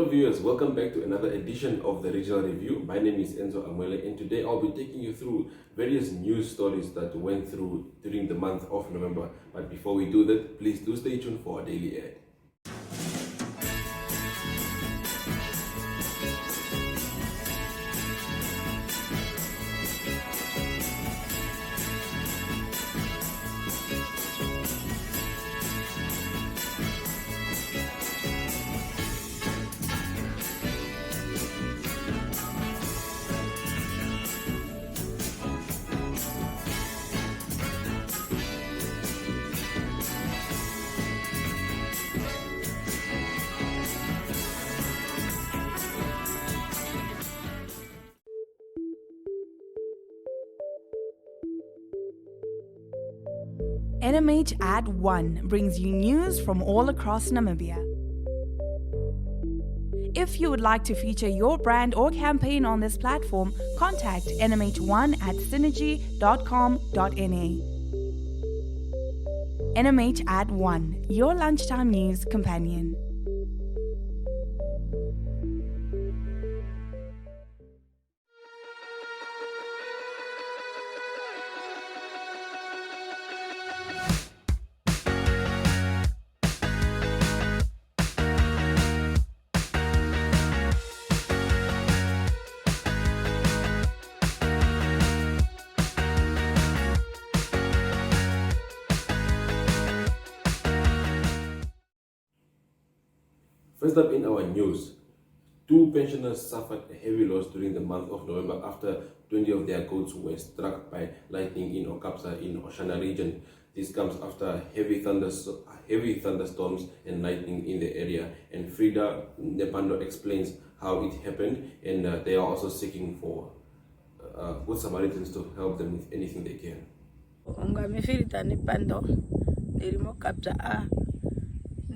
Hello viewers, welcome back to another edition of the Regional Review. My name is Enzo Amuele and today I'll be taking you through various news stories that went through during the month of November. But before we do that, please do stay tuned for our daily ad. NMH Ad 1 brings you news from all across Namibia. If you would like to feature your brand or campaign on this platform, contact nmh1@synergy.com.na. NMH Ad 1, your lunchtime news companion. First up in our news, 2 pensioners suffered a heavy loss during the month of November after 20 of their goats were struck by lightning in Okapsa in Oshana region. This comes after heavy thunderstorms and lightning in the area. And Frida Nepando explains how it happened, and they are also seeking for good Samaritans to help them with anything they can.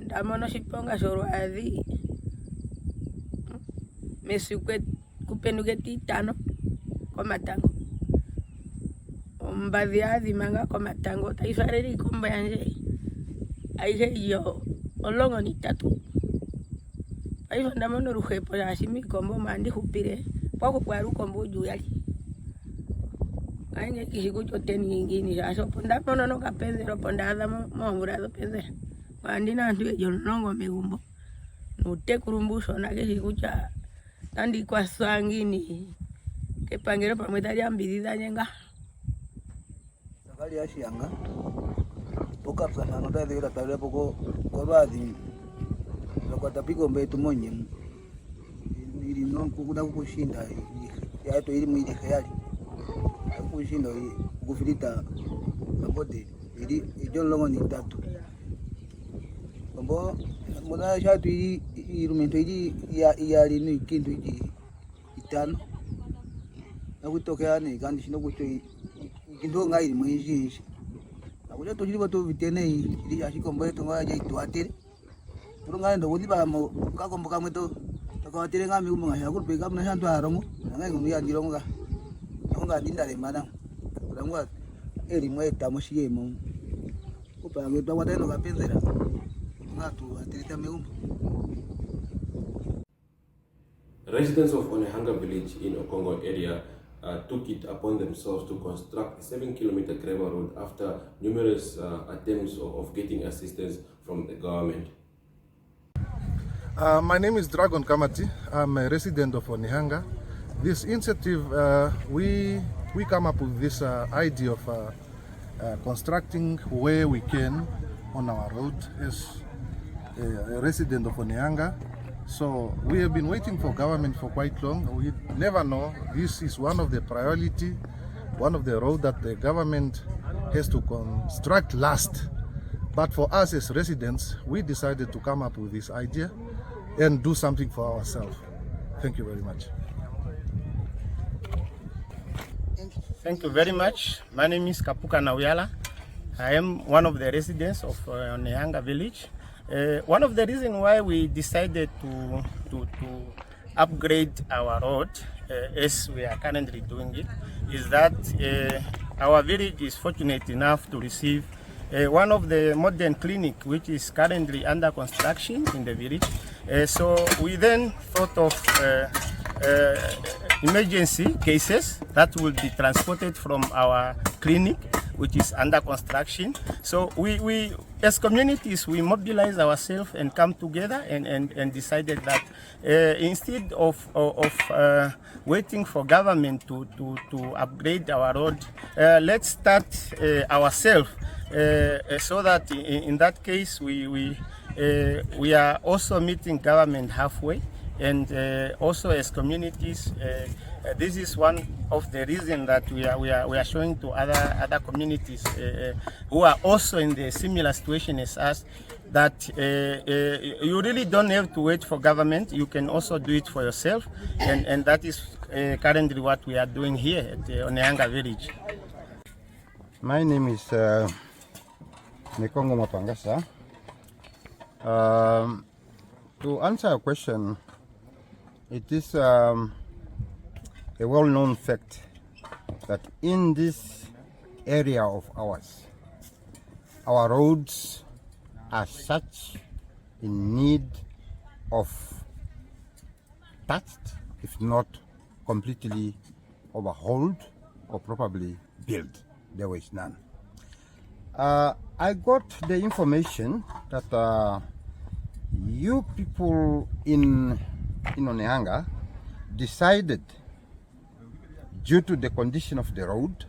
Damono shiponga shoro adhi mesukwe kupenugeti tano kwa matango mbadhi adhi manga kwa matango taifareri komba yanje aije yo olongo ni tatu aizo damono ruhepo ya shimi kombo mandi hupire kwa kwaru kombo juu yali anje kishikucho teni ingini shaso ponda mono no kapenze ro ponda adha mo penze andina ndu yolongo megumbo nute kurumbuso na keshi kucha tandi kwa swangini ke pangero pamweta ya mbidida nyenga sakali ashiyanga pokapsa na nota de la table poco koradi lo kwatapiko mbetu monye ili no kukuda kushinda ya to ili mwili khayali kushinda kufilita mabode ili ijolongo ni tatu Kombo mona shatu irumento ya linu kintu itano na kutokea ni kandi shino kucho kintu ngai mwinji na kuja to jili bato vitene ili ashikombo yetu ngaje itwatire turunga ndo wodi ba mo ka kombo kamwe to twatire ngami kumba ya kupe kamna shantu arongo ngai ngumi ya ndironga nga ndindale mana kurangwa eri mweta moshiyemo kupange twateno kapenzera. Residents of Onehanga village in Okongo area took it upon themselves to construct a 7-kilometer gravel road after numerous attempts of getting assistance from the government. My name is Dragon Kamati. I'm a resident of Onehanga. This initiative, we come up with this idea of constructing where we can on our road as a resident of Onehanga. So we have been waiting for government for quite long. We never know. This is one of the priority, one of the road that the government has to construct last. But for us as residents, we decided to come up with this idea and do something for ourselves. Thank you very much. Thank you very much. My name is Kapuka Nauyala. I am one of the residents of Onehanga village. One of the reasons why we decided to upgrade our road, as we are currently doing it, is that our village is fortunate enough to receive one of the modern clinic which is currently under construction in the village. So we then thought of emergency cases that will be transported from our clinic, which is under construction. So we as communities, we mobilize ourselves and come together and decided that instead of waiting for government to upgrade our road, let's start ourselves so that in that case we are also meeting government halfway, and also as communities, this is one of the reasons that we are showing to other communities who are also in the similar situation as us, that you really don't have to wait for government. You can also do it for yourself, and that is currently what we are doing here at Onehanga village. My name is Nikongo Mapangasa. To answer your question, it is a well-known fact that in this area of ours, our roads are such in need of touched, if not completely overhauled or probably built. There was none. I got the information that you people in Onehanga decided, due to the condition of the road,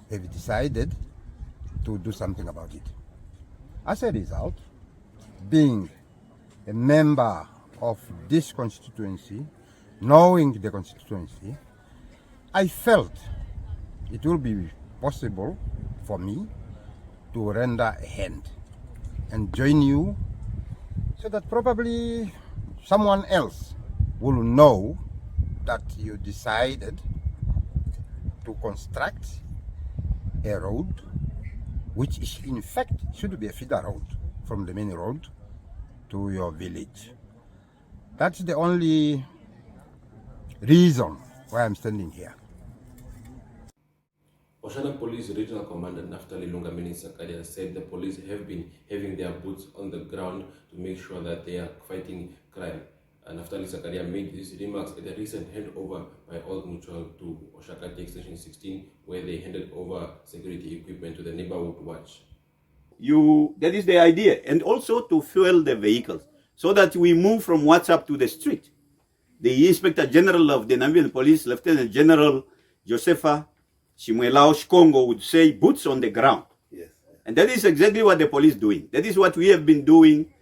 have decided to do something about it. As a result, being a member of this constituency, knowing the constituency, I felt it will be possible for me to render a hand and join you, so that probably someone else will know that you decided to construct a road which is in fact should be a feeder road from the main road to your village. That's the only reason why I'm standing here. Oshana Police Regional Commander Naftali Lungamini Sakaria said the police have been having their boots on the ground to make sure that they are fighting crime. Naftali Sakaria made these remarks at a recent handover by Old Mutual to Oshakati Extension 16, where they handed over security equipment to the neighborhood watch. That is the idea, and also to fuel the vehicles so that we move from WhatsApp to the street. The Inspector General of the Namibian Police, Lieutenant General Josepha Shimwelao Shkongo, would say boots on the ground. Yes. And that is exactly what the police is doing. That is what we have been doing.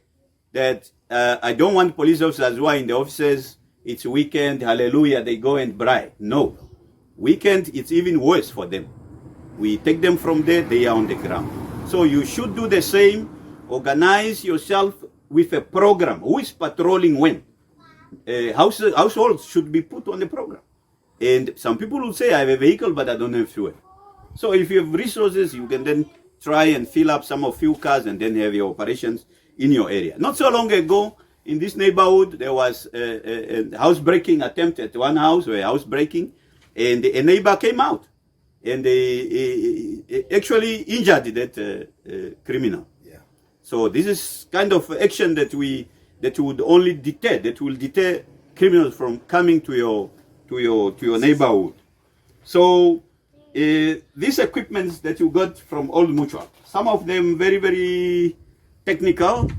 That I don't want police officers who are in the offices, it's weekend, hallelujah, they go and bribe. No. Weekend, it's even worse for them. We take them from there, they are on the ground. So you should do the same. Organize yourself with a program. Who is patrolling when? Households should be put on the program. And some people will say, I have a vehicle, but I don't have fuel. So if you have resources, you can then try and fill up some of few cars and then have your operations in your area. Not so long ago, in this neighborhood, there was a housebreaking attempt at one house, or a housebreaking, and a neighbor came out and they actually injured that criminal. Yeah. So this is kind of action that would only deter, that will deter criminals from coming to your neighborhood. So these equipments that you got from Old Mutual, some of them very, very technical.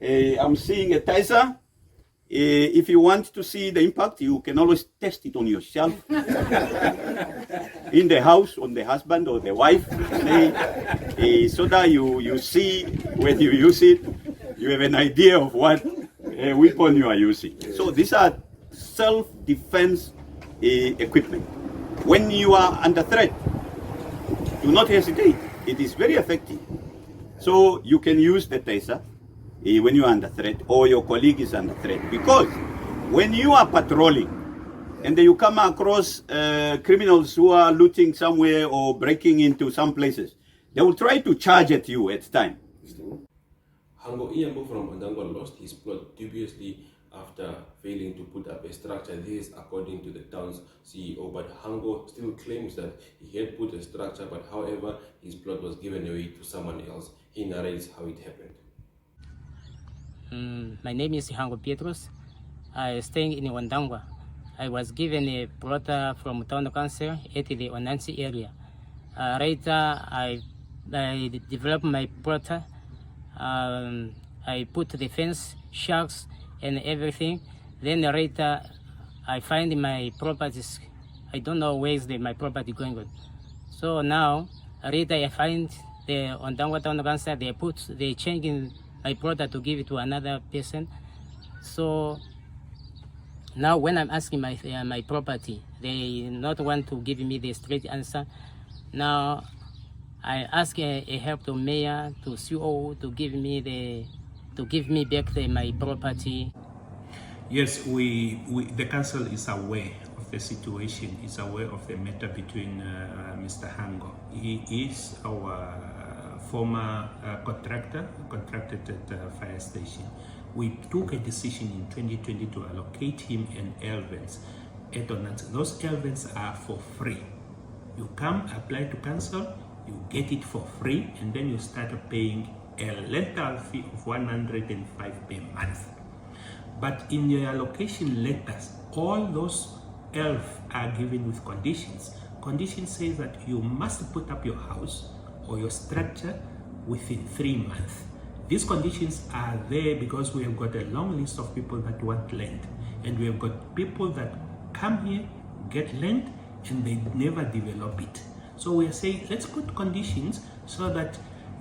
I'm seeing a Tizer. If you want to see the impact, you can always test it on yourself. In the house, on the husband or the wife, so that you see when you use it, you have an idea of what weapon you are using. So these are self-defense equipment. When you are under threat, do not hesitate. It is very effective. So you can use the Taser when you are under threat or your colleague is under threat. Because when you are patrolling and you come across criminals who are looting somewhere or breaking into some places, they will try to charge at you at time. Hango Iyambo from Ondangwa lost his plot dubiously after failing to put up a structure. This is according to the town's CEO, but Hango still claims that he had put a structure, but however, his plot was given away to someone else. He narrates how it happened. My name is Hango Pietrus. I staying in Wandangwa. I was given a plot from town council at the Onansi area. Later, I developed my plot. I put the fence, sharks, and everything. Then later, I find my properties. I don't know where is my property going on. So now, later I find the Ondangwa town council, they changing my product to give it to another person. So now when I'm asking my property, they not want to give me the straight answer. Now I ask a help to mayor, to CO to give me back my property. Yes, the council is aware of the situation, is aware of the matter between Mr. Hango. He is our former contracted at the fire station. We took a decision in 2020 to allocate him an elevens at Onansi. Those elevens are for free. You come, apply to council, you get it for free, and then you start paying a rental fee of 105 per month. But in your allocation letters, all those ELF are given with conditions. Conditions say that you must put up your house or your structure within 3 months. These conditions are there because we have got a long list of people that want land, and we have got people that come here, get land, and they never develop it. So we are saying, let's put conditions so that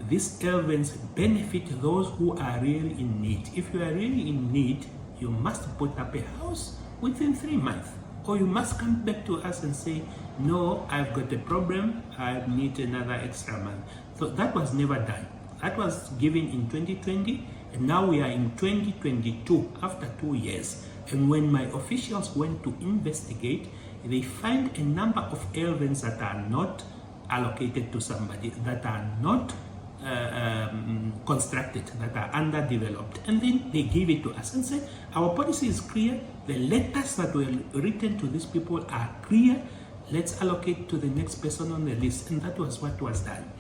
these elvens benefit those who are really in need. If you are really in need, you must put up a house within 3 months, or you must come back to us and say, no, I've got a problem, I need another extra month. So that was never done. That was given in 2020, and now we are in 2022, after 2 years. And when my officials went to investigate, they find a number of elvens that are not allocated to somebody, that are not constructed, that are underdeveloped, and then they give it to us and say, our policy is clear, the letters that were written to these people are clear, let's allocate to the next person on the list. And that was what was done.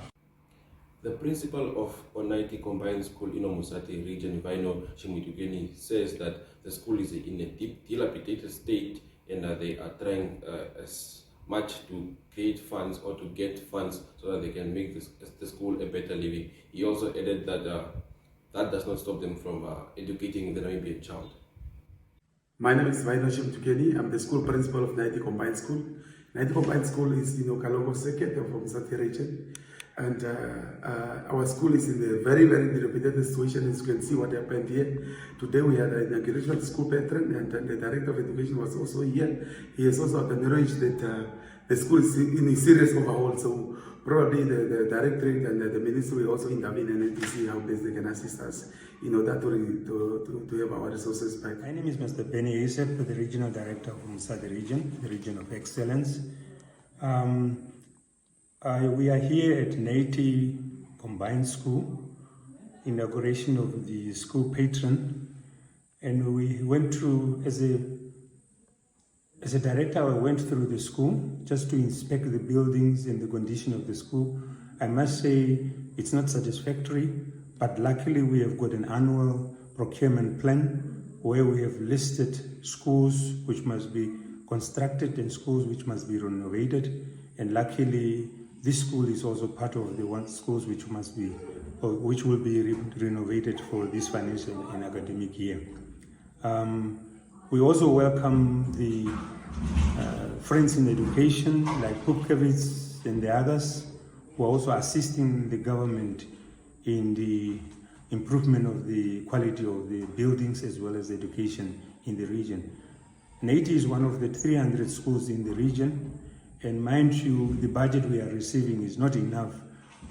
The principal of Onaiti Combined School in Omusati region, Vaino Shimutukeni, says that the school is in a dilapidated state, and they are trying as much to create funds or to get funds so that they can make the school a better living. He also added that that does not stop them from educating the Namibian child. My name is Vaino Shimutukeni. I'm the school principal of Naiti Combined School. Naiti Combined School is in Kalongo Seket from Musati region. And our school is in a very, very dilapidated situation. As you can see what happened here. Today we had an inauguration of the school patron, and the director of education was also here. He has also acknowledged that the school is in a serious overhaul. So probably the directorate and the ministry will also intervene and to see how best they can assist us in order to have our resources back. My name is Mr. Benny Isep, the regional director of Musati region, the region of excellence. We are here at Naiti Combined School, inauguration of the school patron, and we went through, as a director, I went through the school just to inspect the buildings and the condition of the school. I must say it's not satisfactory, but luckily we have got an annual procurement plan where we have listed schools which must be constructed and schools which must be renovated, and luckily this school is also part of the schools which must be, or which will be renovated for this financial and academic year. We also welcome the friends in education like Pupkevitz and the others who are also assisting the government in the improvement of the quality of the buildings as well as education in the region. Naiti is one of the 300 schools in the region. And mind you, the budget we are receiving is not enough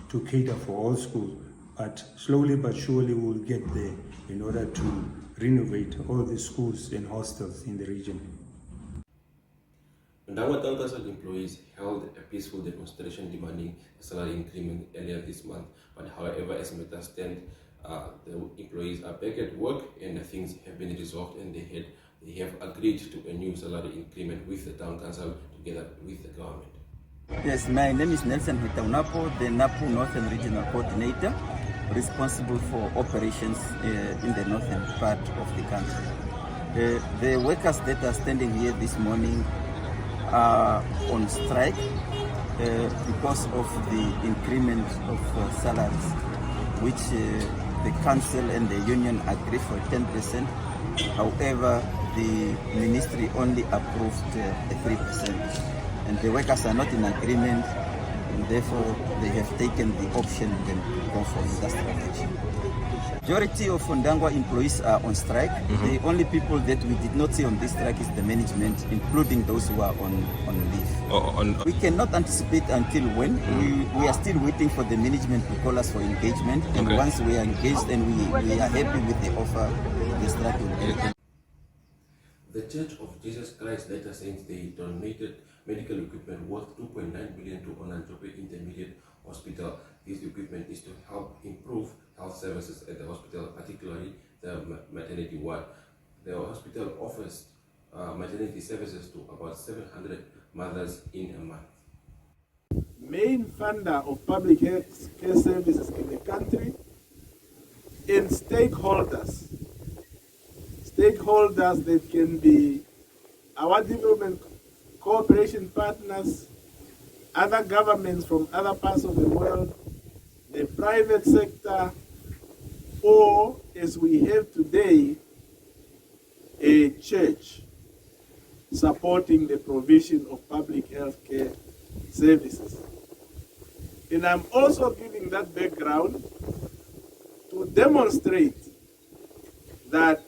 to cater for all schools, but slowly but surely we'll get there in order to renovate all the schools and hostels in the region. Ndangwa Town Council employees held a peaceful demonstration demanding a salary increment earlier this month. But however, as matters stand, the employees are back at work and things have been resolved, and they have agreed to a new salary increment with the Town Council together with the government. Yes, my name is Nelson Hitaunapo, the NAPU Northern Regional Coordinator, responsible for operations in the northern part of the country. The workers that are standing here this morning are on strike because of the increment of salaries, which the council and the union agree for 10%. However, the ministry only approved a 3%. And the workers are not in agreement, and therefore they have taken the option to go for industrial action. Majority of Ndangwa employees are on strike. The only people that we did not see on this strike is the management, including those who are on leave. We cannot anticipate until when. We are still waiting for the management to call us for engagement, and once we are engaged and we are happy with the offer, the strike will end. The Church of Jesus Christ Latter Saints, they donated medical equipment worth 2.9 million to Onanjope Intermediate Hospital. This equipment is to help improve health services at the hospital, particularly the maternity ward. The hospital offers maternity services to about 700 mothers in a month. Main funder of public health care services in the country, and stakeholders that can be our development cooperation partners, other governments from other parts of the world, the private sector, or as we have today, a church supporting the provision of public health care services. And I'm also giving that background to demonstrate that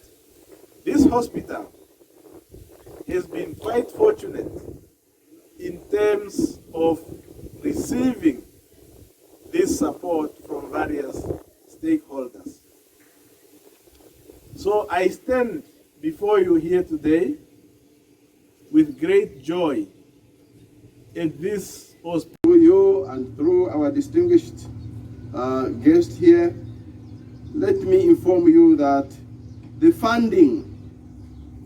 this hospital has been quite fortunate in terms of receiving this support from various stakeholders. So I stand before you here today with great joy at this hospital. Through you and through our distinguished guest here, let me inform you that the funding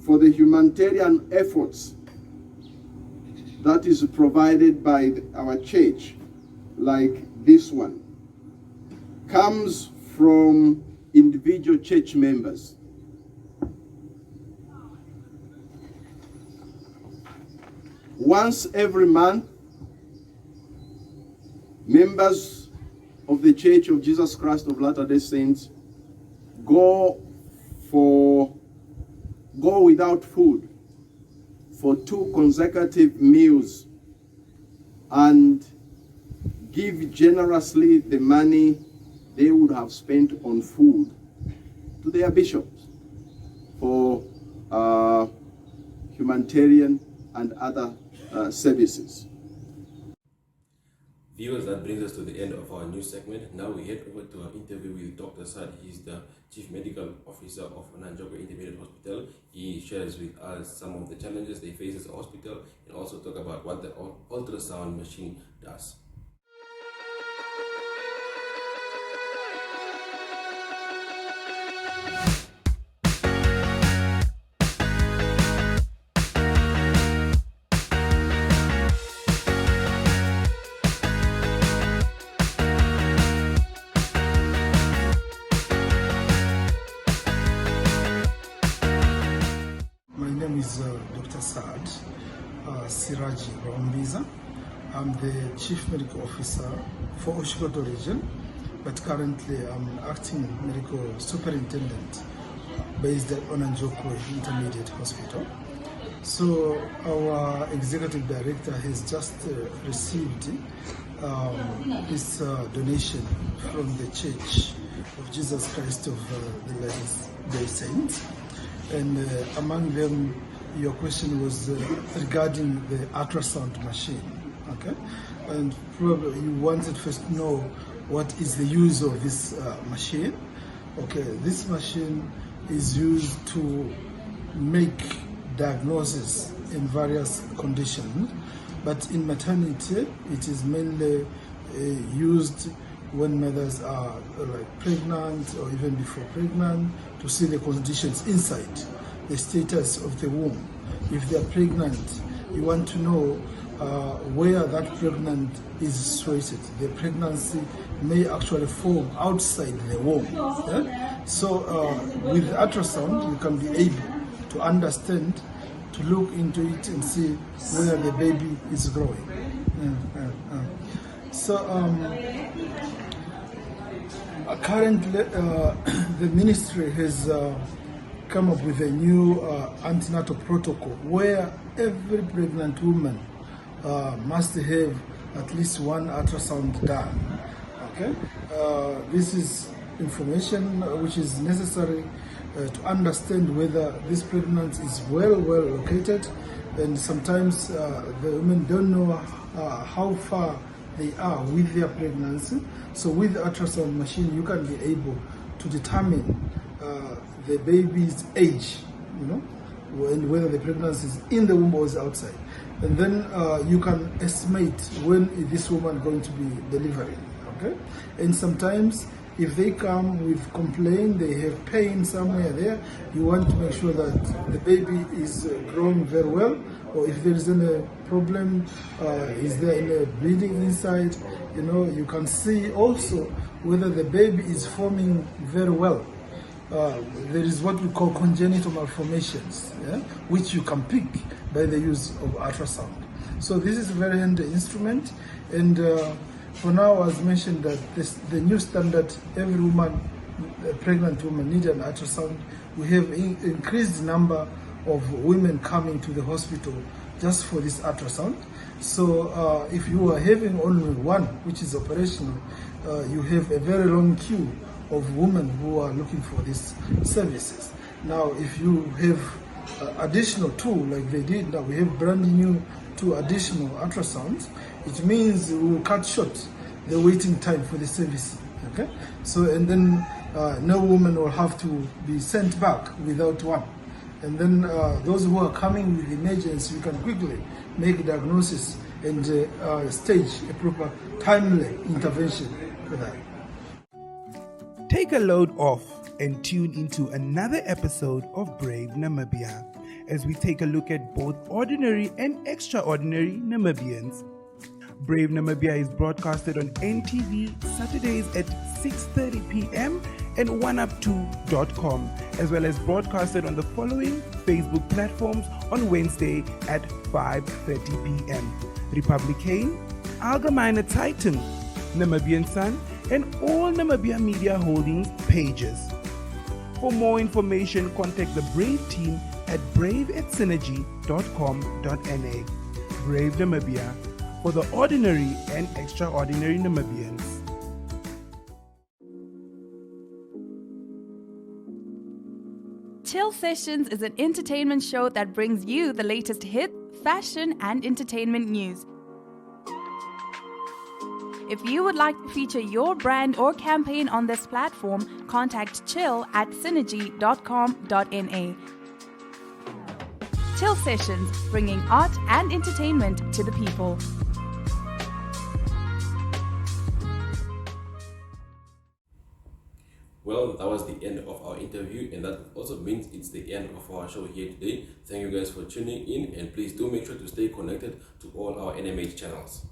for the humanitarian efforts that is provided by our church, like this one, comes from individual church members. Once every month, members of the Church of Jesus Christ of Latter-day Saints go without food for 2 consecutive meals and give generously the money they would have spent on food to their bishops for humanitarian and other services. Viewers, that brings us to the end of our news segment. Now we head over to our interview with Dr. Sad. He's the Chief Medical Officer of Onanjope Intermediate Hospital. He shares with us some of the challenges they face as a hospital and also talk about what the ultrasound machine does. Dr. Sad Siraji Rombiza. I'm the Chief Medical Officer for Oshikoto region, but currently I'm an acting medical superintendent based at Onanjope Intermediate Hospital. So our executive director has just received this donation from the Church of Jesus Christ of the Latter-day Saints. And among them, your question was regarding the ultrasound machine, okay? And probably you wanted first to know what is the use of this machine. Okay, this machine is used to make diagnosis in various conditions, but in maternity, it is mainly used when mothers are like pregnant or even before pregnant, to see the conditions inside, the status of the womb. If they are pregnant, you want to know where that pregnant is situated. The pregnancy may actually form outside the womb. Yeah? So with ultrasound, you can be able to understand, to look into it and see where the baby is growing. So currently, the ministry has come up with a new antenatal protocol where every pregnant woman must have at least one ultrasound done. Okay, this is information which is necessary to understand whether this pregnancy is well located, and sometimes the women don't know how far they are with their pregnancy. So with the ultrasound machine, you can be able to determine the baby's age, you know, and whether the pregnancy is in the womb or is outside. And then you can estimate when is this woman going to be delivering, okay? And sometimes if they come with complaint, they have pain somewhere there, you want to make sure that the baby is growing very well, or if there is any problem, is there any bleeding inside, you know, you can see also whether the baby is forming very well. There is what we call congenital malformations, yeah, which you can pick by the use of ultrasound. So this is a very handy instrument, and for now, as mentioned, that the new standard, every woman, a pregnant woman, needs an ultrasound. We have increased number of women coming to the hospital just for this ultrasound. So if you are having only one, which is operational, you have a very long queue of women who are looking for these services. Now, if you have additional two, like they did, now we have brand new 2 additional ultrasounds, it means we will cut short the waiting time for the service. Okay, so and then no woman will have to be sent back without one. And then those who are coming with emergency, we can quickly make a diagnosis and stage a proper timely intervention for that. Take a load off and tune into another episode of Brave Namibia as we take a look at both ordinary and extraordinary Namibians. Brave Namibia is broadcasted on NTV Saturdays at 6:30 p.m. and 1up2.com, as well as broadcasted on the following Facebook platforms on Wednesday at 5:30 p.m. Republican, Allgemeine Zeitung, Namibian Sun, and all Namibia Media Holdings pages. For more information, contact the Brave team at brave@synergy.com.na. Brave Namibia, for the ordinary and extraordinary Namibians. Chill Sessions is an entertainment show that brings you the latest hit, fashion, and entertainment news. If you would like to feature your brand or campaign on this platform, contact chill@synergy.com.na. Chill Sessions, bringing art and entertainment to the people. Well, that was the end of our interview, and that also means it's the end of our show here today. Thank you guys for tuning in, and please do make sure to stay connected to all our NMH channels.